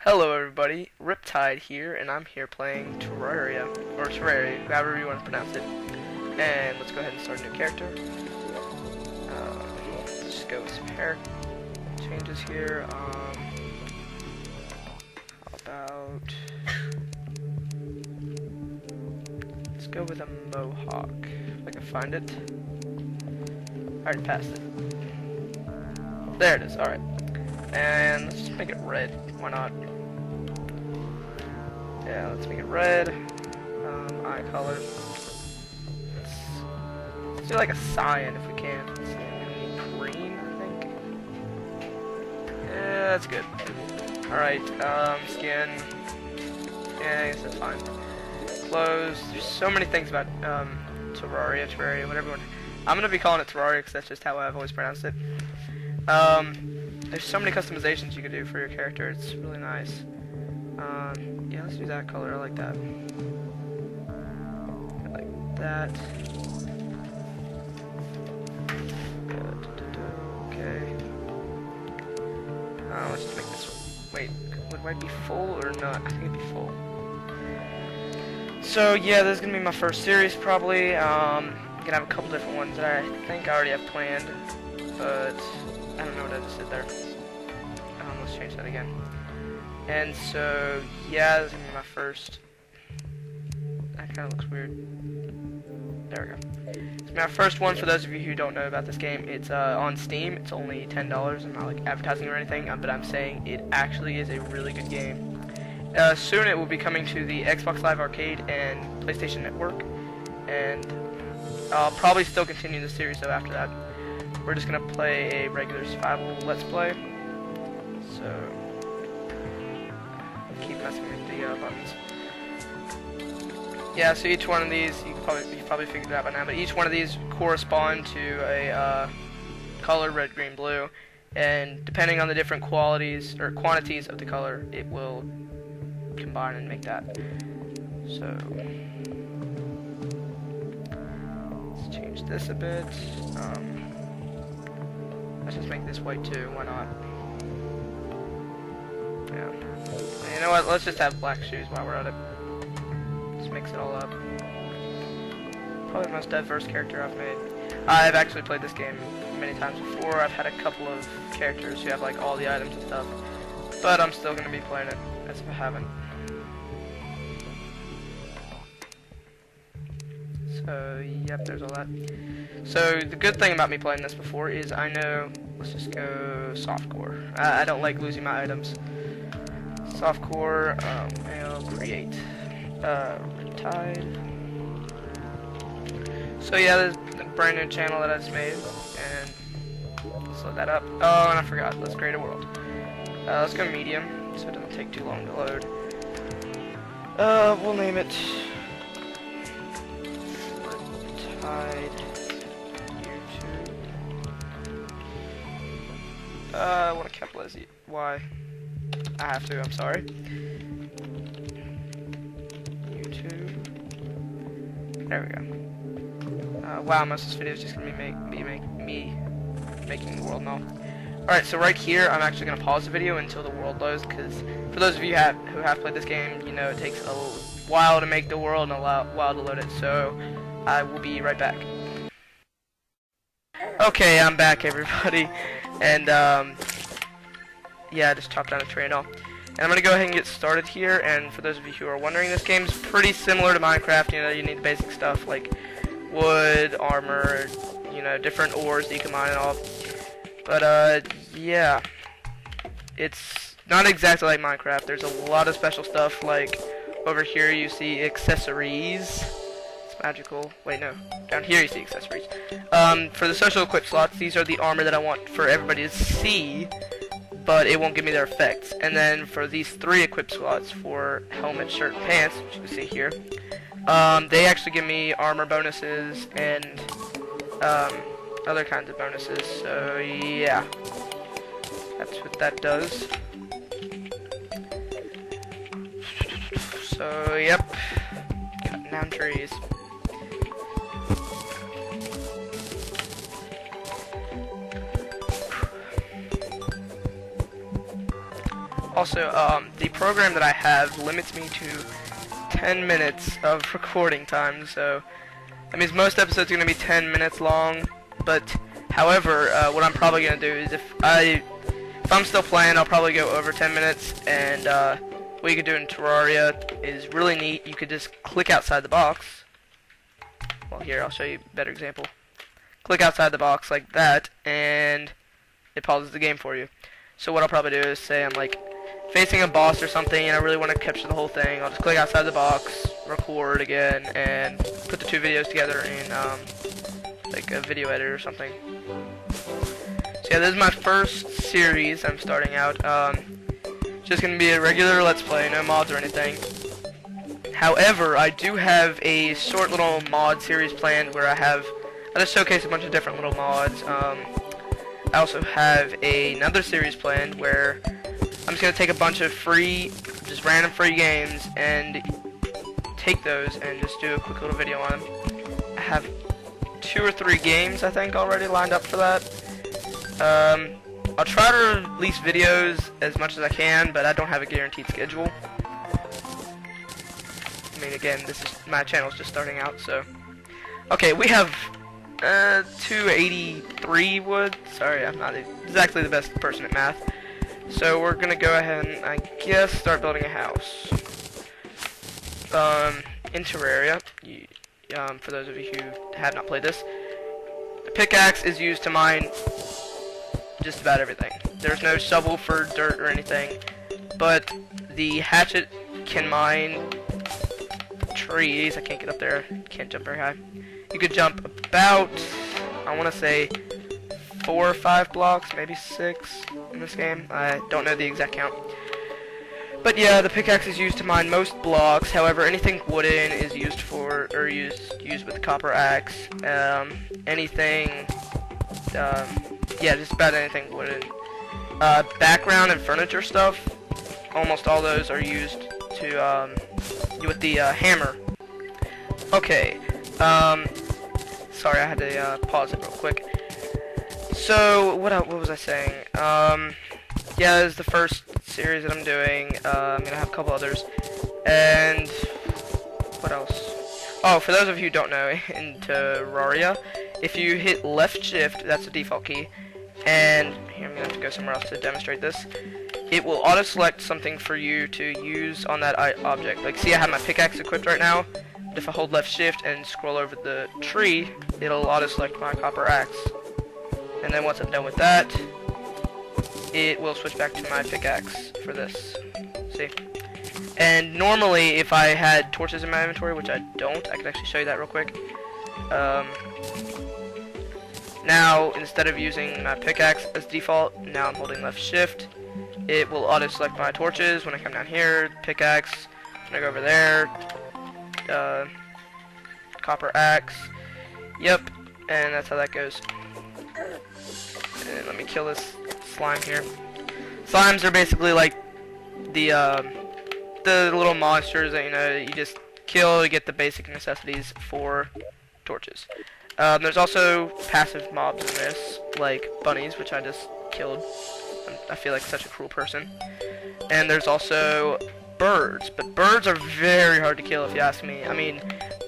Hello everybody, Riptide here, and I'm here playing Terraria, or Terraria, however you want to pronounce it. And let's go ahead and start a new character. Let's just go with some hair changes here. How about, let's go with a mohawk, if I can find it. I already passed it. There it is, alright. And let's just make it red, why not? Yeah, let's make it red. Eye color. Let's do like a cyan if we can. Let's see, I'm gonna need green, I think. Yeah, that's good. Alright, skin. Yeah, I guess that's fine. Clothes. There's so many things about Terraria, whatever. I'm gonna be calling it Terraria because that's just how I've always pronounced it. There's so many customizations you can do for your character. It's really nice. Yeah, let's do that color. I like that. I like that. Okay. Let's just make this. Wait, would white be full or not? I think it'd be full. So yeah, this is gonna be my first series probably. I'm gonna have a couple different ones that I think I already have planned, but I don't know what I just did there. Let's change that again. And so, yeah, this is gonna be my first. That kind of looks weird. There we go. It's my first one. For those of you who don't know about this game, it's on Steam. It's only $10. I'm not like advertising or anything, but I'm saying it actually is a really good game. Soon it will be coming to the Xbox Live Arcade and PlayStation Network, and I'll probably still continue the series though after that. We're just gonna play a regular survival Let's Play. So keep messing with the buttons. Yeah, so each one of these, you probably figured it out by now, but each one of these correspond to a color, red, green, blue, and depending on the different qualities or quantities of the color, it will combine and make that. So let's change this a bit. Let's just make this white too, why not? Yeah. You know what, let's just have black shoes while we're at it. Just mix it all up. Probably the most diverse character I've made. I've actually played this game many times before. I've had a couple of characters who have like all the items and stuff. But I'm still going to be playing it as if I haven't. So, yep, there's all that. So, the good thing about me playing this before is I know, let's just go softcore. I don't like losing my items. Softcore, and create, Riptide. So yeah, there's a brand new channel that I just made, and let's load that up. Oh, and I forgot, let's create a world. Let's go medium, so it doesn't take too long to load. We'll name it Riptide YouTube. I want to capitalize it. Why? I have to, I'm sorry. YouTube. There we go. Wow, most of this video is just going to be me making the world now. Alright, so right here, I'm actually going to pause the video until the world loads, because for those of you who have played this game, you know it takes a while to make the world and a while to load it, so I will be right back. Okay, I'm back, everybody, and yeah, I just chopped down a tree and all. And I'm going to go ahead and get started here, and for those of you who are wondering, this game is pretty similar to Minecraft. You know, you need the basic stuff like wood, armor, you know, different ores that you can mine and all. But, yeah, it's not exactly like Minecraft. There's a lot of special stuff, like over here you see accessories. It's magical. Wait, no. Down here you see accessories. For the social equip slots, these are the armor that I want for everybody to see, but it won't give me their effects. And then for these 3 equip slots for helmet, shirt, and pants, which you can see here, they actually give me armor bonuses and other kinds of bonuses. So yeah, that's what that does. So yep, cutting down trees. also, the program that I have limits me to 10 minutes of recording time, so that means most episodes are going to be 10 minutes long, but however, what I'm probably going to do is if I'm still playing, I'll probably go over 10 minutes, and what you can do in Terraria is really neat. You could just click outside the box. Well, here, I'll show you a better example. Click outside the box like that, and it pauses the game for you. So what I'll probably do is say I'm like facing a boss or something and I really want to capture the whole thing. I'll just click outside the box, record again, and put the two videos together in like a video editor or something. So yeah, this is my first series I'm starting out. Just gonna be a regular Let's Play, no mods or anything. However, I do have a short little mod series planned where I just showcase a bunch of different little mods. I also have another series planned where I'm just going to take a bunch of just random free games and take those and just do a quick little video on them. I have 2 or 3 games, I think, already lined up for that. I'll try to release videos as much as I can, but I don't have a guaranteed schedule. I mean, again, my channel's just starting out, so. Okay, we have 283 wood. Sorry, I'm not exactly the best person at math. So we're gonna go ahead and, I guess, start building a house. In Terraria, for those of you who have not played this, the pickaxe is used to mine just about everything. There's no shovel for dirt or anything, but the hatchet can mine trees. I can't get up there. Can't jump very high. You could jump about, I want to say, 4 or 5 blocks, maybe 6 in this game. I don't know the exact count. But yeah, the pickaxe is used to mine most blocks. However, anything wooden is used used with the copper axe. Anything, yeah, just about anything wooden. Background and furniture stuff, almost all those are used to with the hammer. Okay. Sorry, I had to pause it real quick. So, what was I saying? Yeah, this is the first series that I'm doing. I'm gonna have a couple others. And what else? Oh, for those of you who don't know, in Terraria, if you hit left shift, that's the default key, and here I'm gonna have to go somewhere else to demonstrate this. It will auto-select something for you to use on that object. Like, see, I have my pickaxe equipped right now. If I hold left shift and scroll over the tree, it'll auto-select my copper axe. And then once I'm done with that, it will switch back to my pickaxe for this. See? And normally, if I had torches in my inventory, which I don't, I can actually show you that real quick. Now, instead of using my pickaxe as default, now I'm holding left shift. It will auto-select my torches when I come down here, pickaxe, when I go over there, copper axe, yep, and that's how that goes. And let me kill this slime here. Slimes are basically like the little monsters that, you know, you just kill to get the basic necessities for torches. There's also passive mobs in this, like bunnies, which I just killed. I feel like such a cruel person. And there's also birds, but birds are very hard to kill if you ask me. I mean,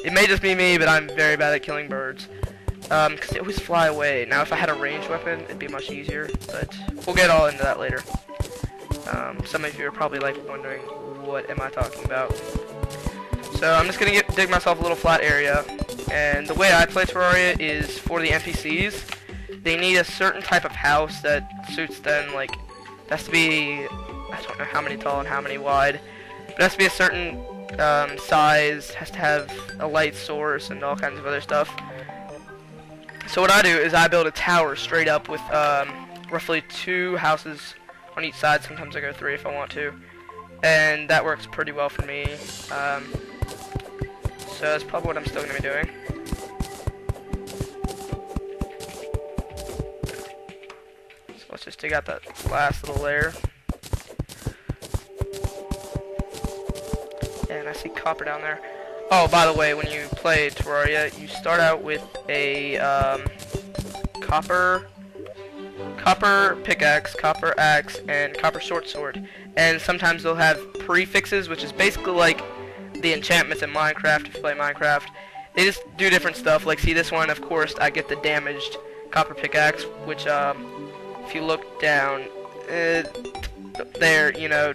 it may just be me, but I'm very bad at killing birds. Because they always fly away. Now, if I had a ranged weapon, it'd be much easier, but we'll get all into that later. Some of you are probably like wondering, what am I talking about? So I'm just gonna dig myself a little flat area, and the way I play Terraria is for the NPCs. They need a certain type of house that suits them. Like, it has to be, I don't know how many tall and how many wide, but it has to be a certain size, has to have a light source and all kinds of other stuff. So what I do is I build a tower straight up with roughly 2 houses on each side. Sometimes I go 3 if I want to, and that works pretty well for me. So that's probably what I'm still going to be doing. So let's just dig out that last little layer. And I see copper down there. Oh, by the way, when you play Terraria, you start out with a copper copper pickaxe, copper axe, and copper short sword. And sometimes they'll have prefixes, which is basically like the enchantments in Minecraft, if you play Minecraft. They just do different stuff. Like, see this one, of course, I get the damaged copper pickaxe, which, if you look down, there, you know,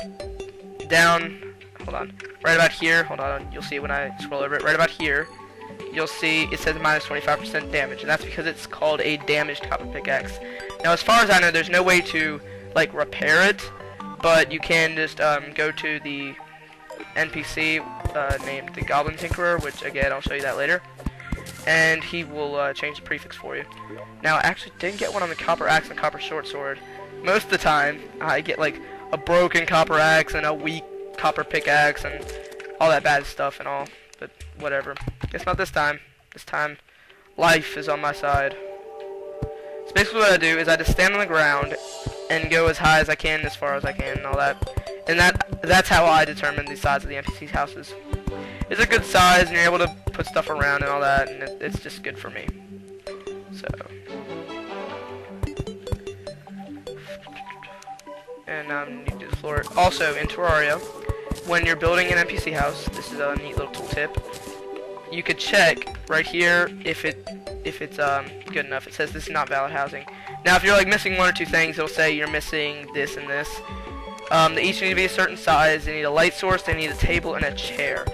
down, hold on, right about here, hold on, you'll see when I scroll over it, right about here, you'll see it says minus 25% damage, and that's because it's called a damaged copper pickaxe. Now, as far as I know, there's no way to, like, repair it, but you can just, go to the NPC, named the Goblin Tinkerer, which, again, I'll show you that later, and he will, change the prefix for you. Now, I actually didn't get one on the copper axe and copper short sword. Most of the time, I get, like, a broken copper axe and a weak copper pickaxe and all that bad stuff and all, but whatever. Guess not this time. This time, life is on my side. So basically what I do is I just stand on the ground and go as high as I can, as far as I can, and all that. And that's how I determine the size of the NPC's houses. It's a good size, and you're able to put stuff around and all that, and it's just good for me. So, and you do the floor. Also, in Terraria, when you're building an NPC house, this is a neat little tool tip. You could check right here if it's good enough. It says this is not valid housing. Now, if you're like missing one or two things, it'll say you're missing this and this. They each need to be a certain size. They need a light source. They need a table and a chair.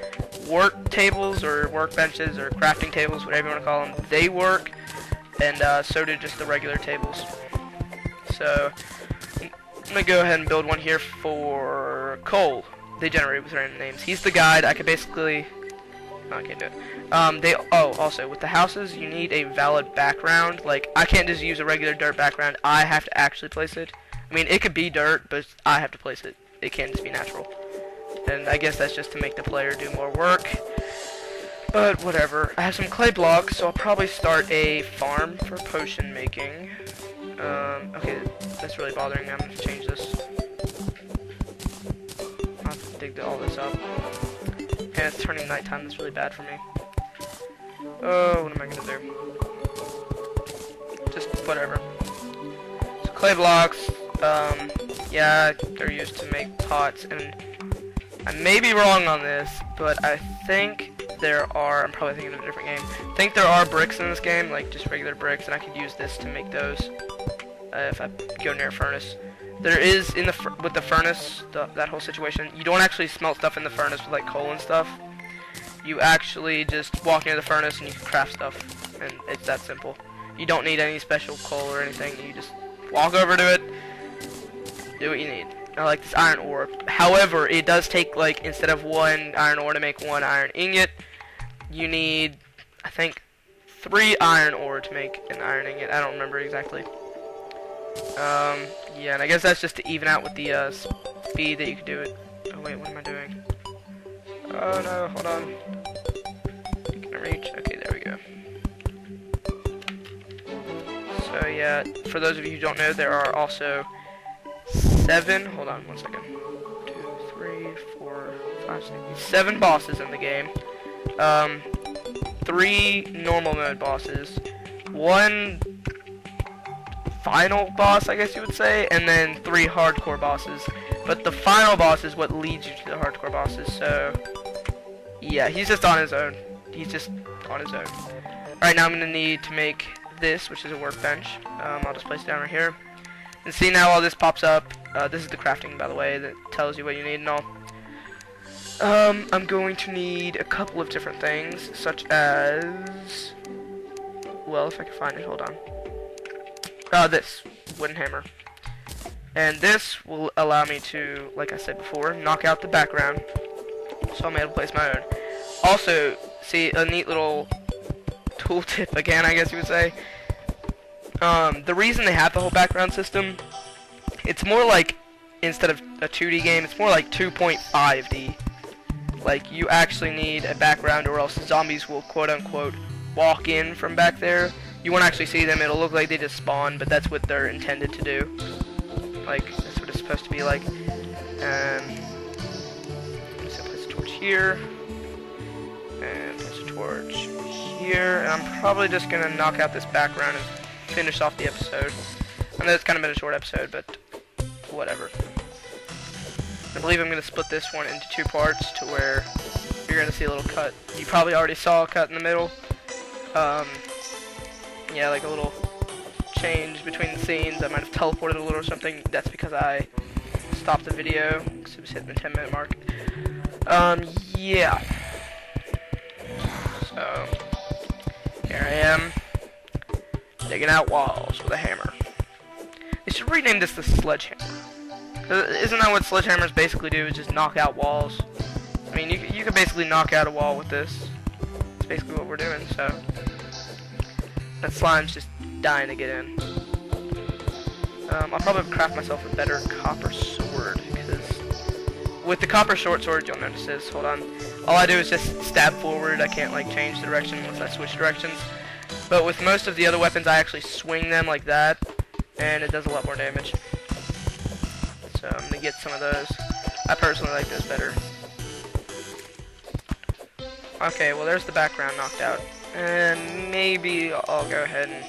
Work tables or workbenches or crafting tables, whatever you want to call them, they work, and so do just the regular tables. So I'm gonna go ahead and build one here for Cole. They generate with random names. He's the guide. I could basically, no, I can't do it. Also with the houses, you need a valid background. Like, I can't just use a regular dirt background. I have to actually place it. I mean, it could be dirt, but I have to place it. It can't just be natural. And I guess that's just to make the player do more work. But whatever. I have some clay blocks, so I'll probably start a farm for potion making. Okay, that's really bothering me. I'm gonna change this. I'll have to dig all this up. And it's turning nighttime. That's really bad for me. Oh, what am I gonna do? Just whatever. So clay blocks. Yeah, they're used to make pots, and I may be wrong on this, but I think there are, I'm probably thinking of a different game, I think there are bricks in this game, like just regular bricks, and I could use this to make those, if I go near a furnace. There is, with the furnace, that whole situation, you don't actually smelt stuff in the furnace with like coal and stuff. You actually just walk near the furnace and you can craft stuff, and it's that simple. You don't need any special coal or anything, you just walk over to it, do what you need. I like this iron ore. However, it does take, like, instead of one iron ore to make one iron ingot, you need, I think, 3 iron ore to make an iron ingot. I don't remember exactly. Yeah, and I guess that's just to even out with the speed that you can do it. Oh wait, what am I doing? Oh no, hold on. Can I reach? Okay, there we go. So yeah, for those of you who don't know, there are also 7, hold on one second, 2, 3, 4, 5, 6, 7 bosses in the game, 3 normal mode bosses, 1 final boss, I guess you would say, and then 3 hardcore bosses, but the final boss is what leads you to the hardcore bosses, so, yeah, he's just on his own, Alright, now I'm going to need to make this, which is a workbench. I'll just place it down right here. And see, now all this pops up. This is the crafting, by the way, that tells you what you need and all. I'm going to need a couple of different things, such as, well, if I can find it, hold on. This wooden hammer. And this will allow me to, like I said before, knock out the background, so I'm able to place my own. Also, see, a neat little tool tip again, I guess you would say. The reason they have the whole background system, it's more like, instead of a 2D game, it's more like 2.5D. Like, you actually need a background or else zombies will quote-unquote walk in from back there. You won't actually see them, it'll look like they just spawn, but that's what they're intended to do. Like, that's what it's supposed to be like. I'm just gonna place a torch here, and place a torch here, and I'm probably just gonna knock out this background and finish off the episode. I know it's kind of been a short episode, but whatever. I believe I'm going to split this one into 2 parts to where you're going to see a little cut. You probably already saw a cut in the middle. Yeah, like a little change between the scenes. I might have teleported a little or something. That's because I stopped the video because it was hitting the 10-minute mark. Yeah. So, here I am, digging out walls with a hammer. They should rename this the sledgehammer. Isn't that what sledgehammers basically do, is just knock out walls? I mean, you can basically knock out a wall with this. That's basically what we're doing, so. That slime's just dying to get in. I'll probably craft myself a better copper sword, because with the copper short sword, you'll notice this. Hold on. All I do is just stab forward. I can't, like, change the direction unless I switch directions. But with most of the other weapons, I actually swing them like that, and it does a lot more damage. So I'm gonna get some of those. I personally like those better. Okay, well, there's the background knocked out. And maybe I'll go ahead and...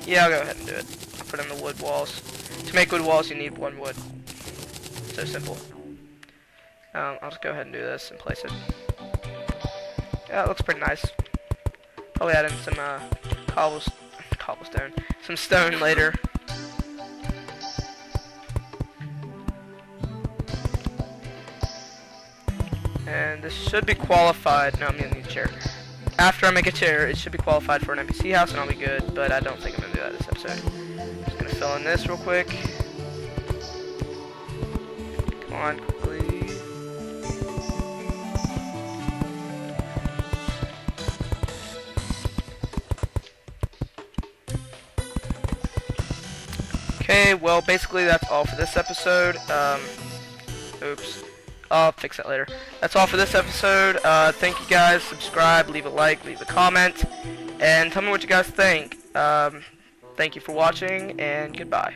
Yeah, I'll go ahead and do it. I'll put in the wood walls. To make wood walls, you need 1 wood. So simple. I'll just go ahead and do this and place it. Yeah, it looks pretty nice. Probably add in some cobblestone. Some stone later. And this should be qualified. No, I'm gonna need a chair. After I make a chair, it should be qualified for an NPC house, and I'll be good. But I don't think I'm gonna do that this episode. Just gonna fill in this real quick. Come on, quickly. Okay, well, basically that's all for this episode. Oops. I'll fix that later. That's all for this episode. Thank you guys. Subscribe, leave a like, leave a comment, and tell me what you guys think. Thank you for watching, and goodbye.